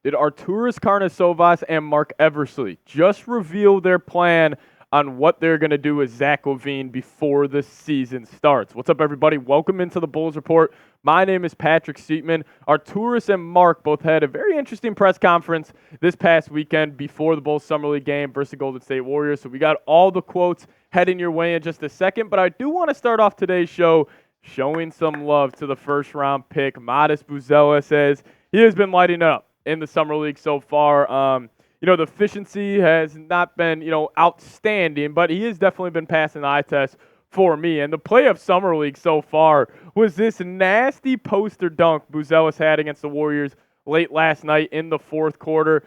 did Artūras Karnišovas and Marc Eversley just reveal their plan on what they're going to do with Zach LaVine before the season starts. What's up, everybody? Welcome into the Bulls Report. My name is Patrick Siepman. Artūras and Marc both had a very interesting press conference this past weekend before the Bulls Summer League game versus the Golden State Warriors. So we got all the quotes heading your way in just a second. But I do want to start off today's show showing some love to the first-round pick, Matas Buzelis, as he has been lighting up in the Summer League so far. The efficiency has not been, outstanding, but he has definitely been passing the eye test for me. And the play of Summer League so far was this nasty poster dunk Buzelis had against the Warriors late last night in the fourth quarter.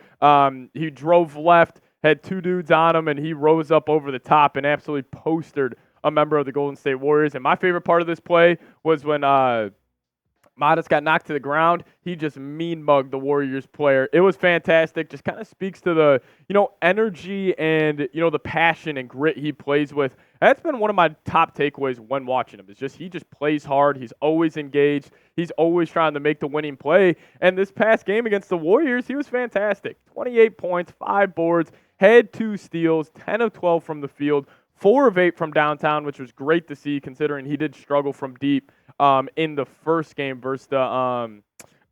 He drove left, had two dudes on him, and he rose up over the top and absolutely postered a member of the Golden State Warriors. And my favorite part of this play was when Matas got knocked to the ground. He just mean-mugged the Warriors player. It was fantastic. Just kind of speaks to the, energy and, the passion and grit he plays with. That's been one of my top takeaways when watching him. It's just he just plays hard. He's always engaged. He's always trying to make the winning play. And this past game against the Warriors, he was fantastic. 28 points, 5 boards, had 2 steals, 10 of 12 from the field, 4 of 8 from downtown, which was great to see considering he did struggle from deep in the first game versus the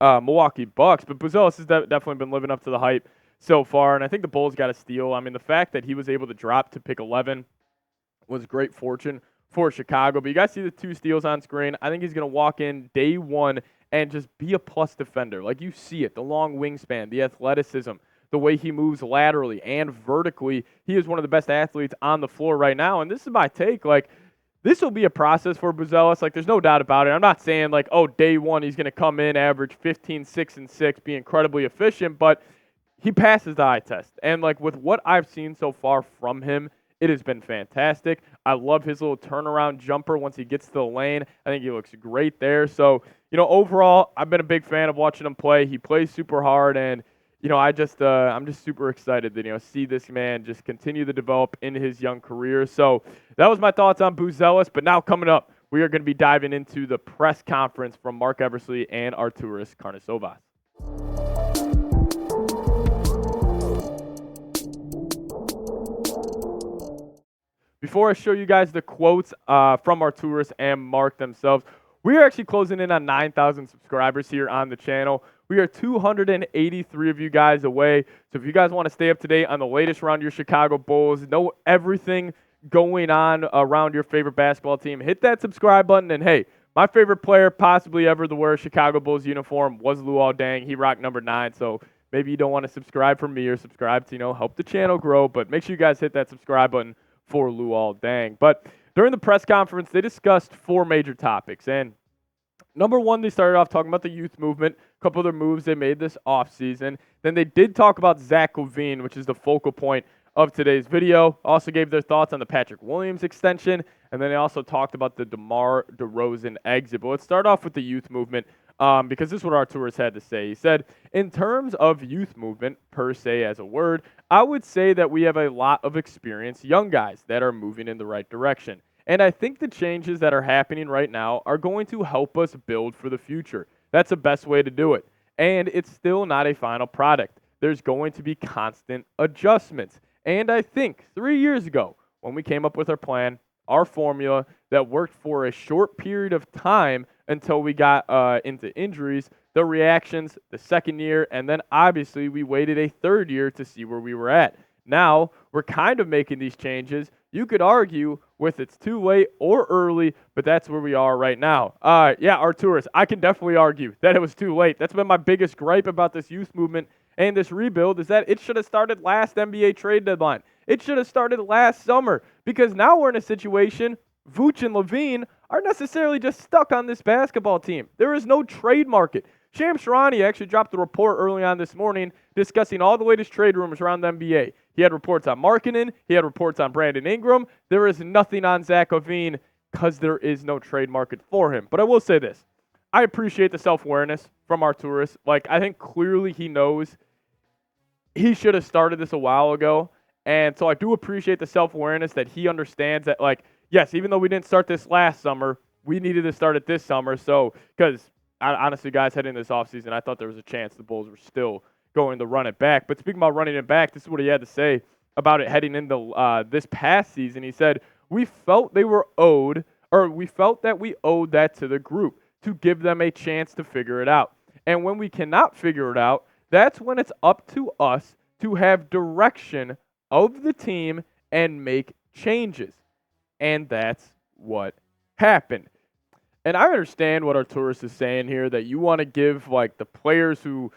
Milwaukee Bucks. But Buzelis has definitely been living up to the hype so far, and I think the Bulls got a steal. I mean, the fact that he was able to drop to pick 11 was great fortune for Chicago. But you guys see the 2 steals on screen. I think he's going to walk in day one and just be a plus defender. Like, you see it, the long wingspan, the athleticism, the way he moves laterally and vertically. He is one of the best athletes on the floor right now, and this is my take. Like, this will be a process for Buzelis. Like, there's no doubt about it. I'm not saying, like, day one he's going to come in, average 15, 6, and 6, be incredibly efficient, but he passes the eye test. And, like, with what I've seen so far from him, it has been fantastic. I love his little turnaround jumper once he gets to the lane. I think he looks great there. So, overall, I've been a big fan of watching him play. He plays super hard, and I'm just super excited to, see this man just continue to develop in his young career. So that was my thoughts on Buzelis. But now coming up, we are going to be diving into the press conference from Marc Eversley and Artūras Karnišovas. Before I show you guys the quotes from Artūras and Marc themselves, we are actually closing in on 9,000 subscribers here on the channel. We are 283 of you guys away. So if you guys want to stay up to date on the latest around your Chicago Bulls, know everything going on around your favorite basketball team, hit that subscribe button. And hey, my favorite player possibly ever to wear a Chicago Bulls uniform was Luol Deng. He rocked number 9. So maybe you don't want to subscribe for me or subscribe to, help the channel grow. But make sure you guys hit that subscribe button for Luol Deng. But during the press conference, they discussed 4 major topics. And number one, they started off talking about the youth movement, a couple other moves they made this offseason. Then they did talk about Zach LaVine, which is the focal point of today's video. Also gave their thoughts on the Patrick Williams extension, and then they also talked about the DeMar DeRozan exit. But let's start off with the youth movement because this is what Artūras had to say. He said, in terms of youth movement, per se as a word, I would say that we have a lot of experienced young guys that are moving in the right direction. And I think the changes that are happening right now are going to help us build for the future. That's the best way to do it. And it's still not a final product. There's going to be constant adjustments. And I think 3 years ago, when we came up with our plan, our formula that worked for a short period of time until we got into injuries, the reactions the second year, and then obviously we waited a third year to see where we were at. Now, we're kind of making these changes. You could argue with it's too late or early, but that's where we are right now. Artūras, I can definitely argue that it was too late. That's been my biggest gripe about this youth movement and this rebuild is that it should have started last NBA trade deadline. It should have started last summer because now we're in a situation, Vooch and LaVine aren't necessarily just stuck on this basketball team. There is no trade market. Shams Charania actually dropped a report early on this morning discussing all the latest trade rumors around the NBA. He had reports on Markkanen. He had reports on Brandon Ingram. There is nothing on Zach LaVine because there is no trade market for him. But I will say this. I appreciate the self-awareness from Artūras. I think clearly he knows he should have started this a while ago. And so I do appreciate the self-awareness that he understands that, yes, even though we didn't start this last summer, we needed to start it this summer. So, because honestly, guys, heading this offseason, I thought there was a chance the Bulls were still going to run it back. But speaking about running it back, this is what he had to say about it heading into this past season. He said, we felt that we owed that to the group to give them a chance to figure it out. And when we cannot figure it out, that's when it's up to us to have direction of the team and make changes. And that's what happened. And I understand what Artūras is saying here, that you want to give like the players who,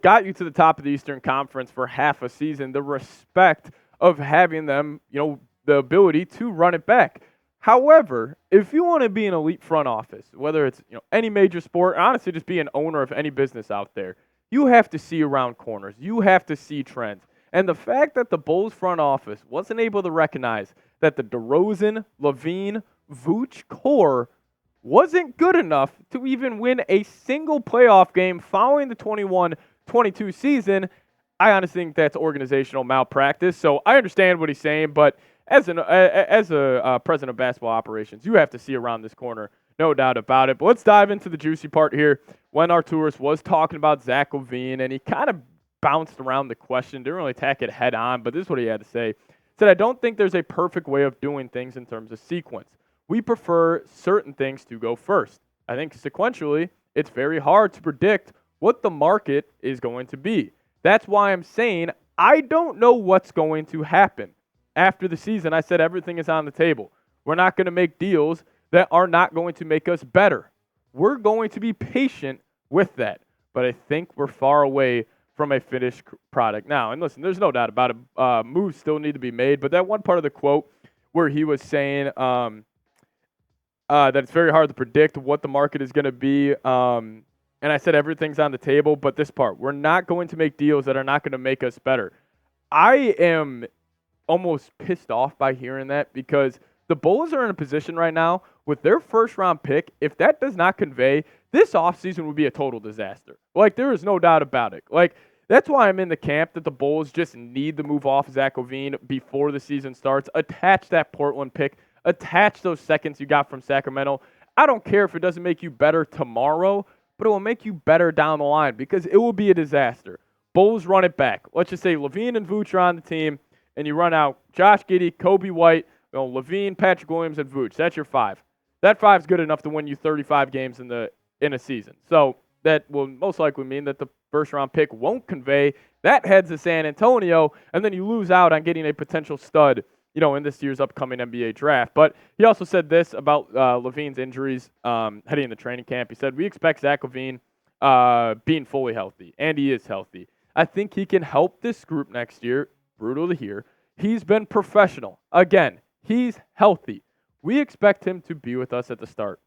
got you to the top of the Eastern Conference for half a season the respect of having them, the ability to run it back. However, if you want to be an elite front office, whether it's any major sport, honestly just be an owner of any business out there, you have to see around corners. You have to see trends. And the fact that the Bulls front office wasn't able to recognize that the DeRozan, LaVine, Vooch core wasn't good enough to even win a single playoff game following the 21-22 season, I honestly think that's organizational malpractice. So I understand what he's saying, but as a president of basketball operations, you have to see around this corner, no doubt about it. But let's dive into the juicy part here. When Artūras was talking about Zach LaVine, and he kind of bounced around the question, didn't really attack it head on, but this is what he had to say. He said, I don't think there's a perfect way of doing things in terms of sequence. We prefer certain things to go first. I think sequentially, it's very hard to predict what the market is going to be. That's why I'm saying I don't know what's going to happen. After the season, I said everything is on the table. We're not going to make deals that are not going to make us better. We're going to be patient with that. But I think we're far away from a finished product now. And listen, there's no doubt about it. Moves still need to be made. But that one part of the quote where he was saying that it's very hard to predict what the market is going to be. And I said everything's on the table. But this part, we're not going to make deals that are not going to make us better. I am almost pissed off by hearing that, because the Bulls are in a position right now with their first-round pick. If that does not convey, this offseason would be a total disaster. Like, there is no doubt about it. Like, that's why I'm in the camp that the Bulls just need to move off Zach LaVine before the season starts. Attach that Portland pick. Attach those seconds you got from Sacramento. I don't care if it doesn't make you better tomorrow, but it will make you better down the line, because it will be a disaster. Bulls run it back. Let's just say LaVine and Vooch are on the team, and you run out Josh Giddey, Kobe White, LaVine, Patrick Williams, and Vooch. That's your five. That five's good enough to win you 35 games in a season. So that will most likely mean that the first-round pick won't convey. That heads to San Antonio, and then you lose out on getting a potential stud, in this year's upcoming NBA draft. But he also said this about LaVine's injuries heading into training camp. He said, we expect Zach LaVine being fully healthy, and he is healthy. I think he can help this group next year. Brutal to hear. He's been professional. Again, he's healthy. We expect him to be with us at the start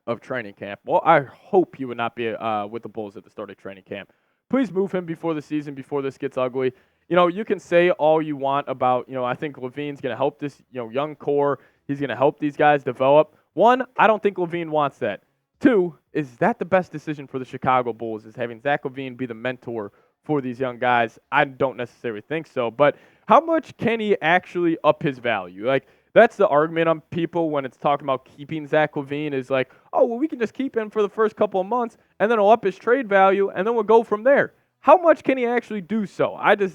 of training camp. Well, I hope he would not be with the Bulls at the start of training camp. Please move him before the season, before this gets ugly. You can say all you want about, I think LaVine's going to help this, young core. He's going to help these guys develop. One, I don't think LaVine wants that. Two, is that the best decision for the Chicago Bulls, is having Zach LaVine be the mentor for these young guys? I don't necessarily think so. But how much can he actually up his value? Like, that's the argument on people when it's talking about keeping Zach LaVine, is like, oh, well, we can just keep him for the first couple of months, and then he'll up his trade value, and then we'll go from there. How much can he actually do so? I just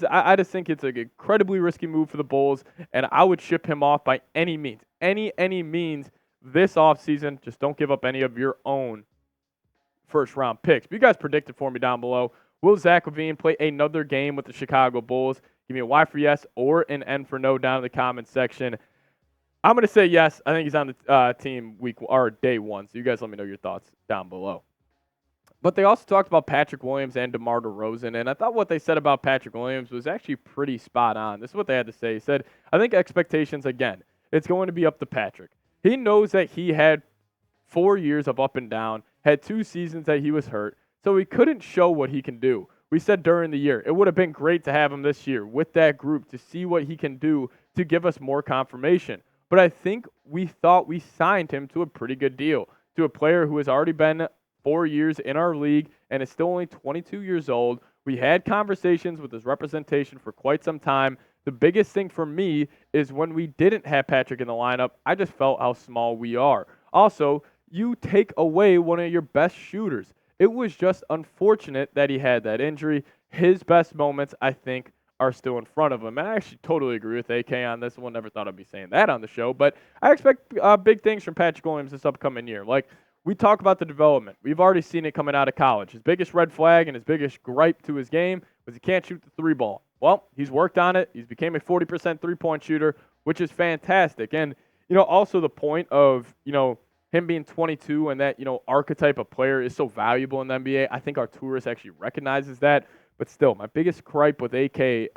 think it's an incredibly risky move for the Bulls, and I would ship him off by any means. Any means this offseason. Just don't give up any of your own first-round picks. But you guys predict it for me down below. Will Zach LaVine play another game with the Chicago Bulls? Give me a Y for yes or an N for no down in the comments section. I'm going to say yes. I think he's on the team day one. So you guys let me know your thoughts down below. But they also talked about Patrick Williams and DeMar DeRozan, and I thought what they said about Patrick Williams was actually pretty spot on. This is what they had to say. He said, I think expectations, again, it's going to be up to Patrick. He knows that he had 4 years of up and down, had 2 seasons that he was hurt, so he couldn't show what he can do. We said during the year, it would have been great to have him this year with that group to see what he can do to give us more confirmation. But I think we thought we signed him to a pretty good deal, to a player who has already been 4 years in our league and is still only 22 years old. We had conversations with his representation for quite some time. The biggest thing for me is when we didn't have Patrick in the lineup, I just felt how small we are. Also, you take away one of your best shooters. It was just unfortunate that he had that injury. his best moments, I think, are still in front of him. And I actually totally agree with AK on this one. Never thought I'd be saying that on the show. But I expect big things from Patrick Williams this upcoming year. Like, we talk about the development. We've already seen it coming out of college. His biggest red flag and his biggest gripe to his game was he can't shoot the three ball. Well, he's worked on it. He's became a 40% three-point shooter, which is fantastic. And, also the point of, him being 22 and that, archetype of player is so valuable in the NBA. I think Artūras actually recognizes that. But still, my biggest gripe with ME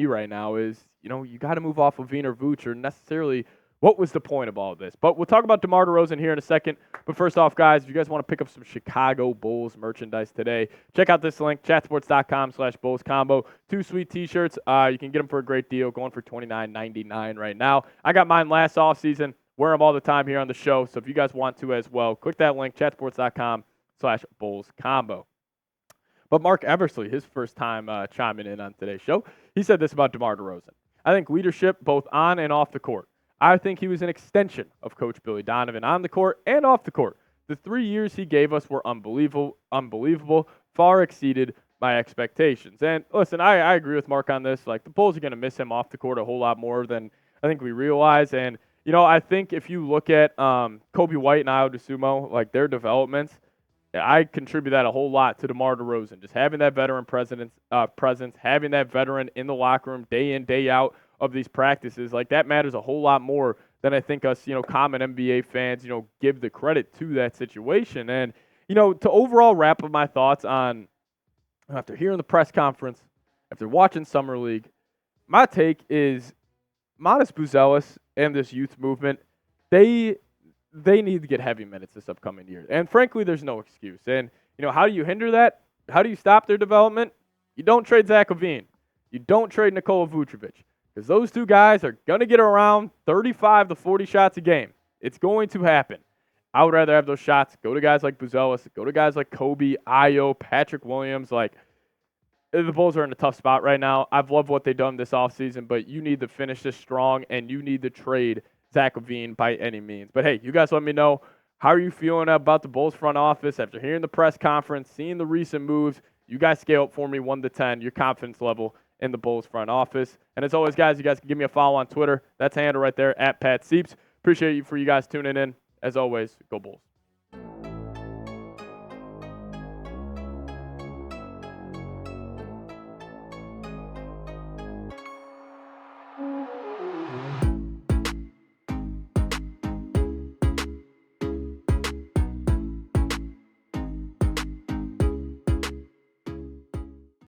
right now is, you got to move off of LaVine or Vooch, or necessarily what was the point of all of this. But we'll talk about DeMar DeRozan here in a second. But first off, guys, if you guys want to pick up some Chicago Bulls merchandise today, check out this link, chatsports.com/Bulls combo. 2 sweet T-shirts. You can get them for a great deal, going for $29.99 right now. I got mine last offseason. Wear them all the time here on the show. So if you guys want to as well, click that link, chatsports.com/Bulls combo. But Marc Eversley, his first time chiming in on today's show, he said this about DeMar DeRozan. I think leadership both on and off the court. I think he was an extension of Coach Billy Donovan on the court and off the court. The 3 years he gave us were unbelievable, far exceeded my expectations. And listen, I agree with Mark on this. Like, the Bulls are going to miss him off the court a whole lot more than I think we realize. And, I think if you look at Kobe White and Ayo Dosunmu, like their developments, I contribute that a whole lot to DeMar DeRozan. Just having that veteran presence, having that veteran in the locker room day in, day out of these practices, like that matters a whole lot more than I think us, common NBA fans, give the credit to that situation. And, to overall wrap up my thoughts on, after hearing the press conference, after watching Summer League, my take is Matas Buzelis and this youth movement, they need to get heavy minutes this upcoming year. And frankly, there's no excuse. And, how do you hinder that? How do you stop their development? You don't trade Zach LaVine. You don't trade Nikola Vucevic. Because those two guys are going to get around 35 to 40 shots a game. It's going to happen. I would rather have those shots go to guys like Buzelis, go to guys like Kobe, Ayo, Patrick Williams. Like, the Bulls are in a tough spot right now. I've loved what they've done this offseason, but you need to finish this strong, and you need to trade Zach LaVine by any means. But, hey, you guys let me know, how are you feeling about the Bulls front office after hearing the press conference, seeing the recent moves? You guys scale up for me 1 to 10, your confidence level in the Bulls front office. And as always, guys, you guys can give me a follow on Twitter. That's the handle right there, @PatSeeps. Appreciate you guys tuning in. As always, go Bulls.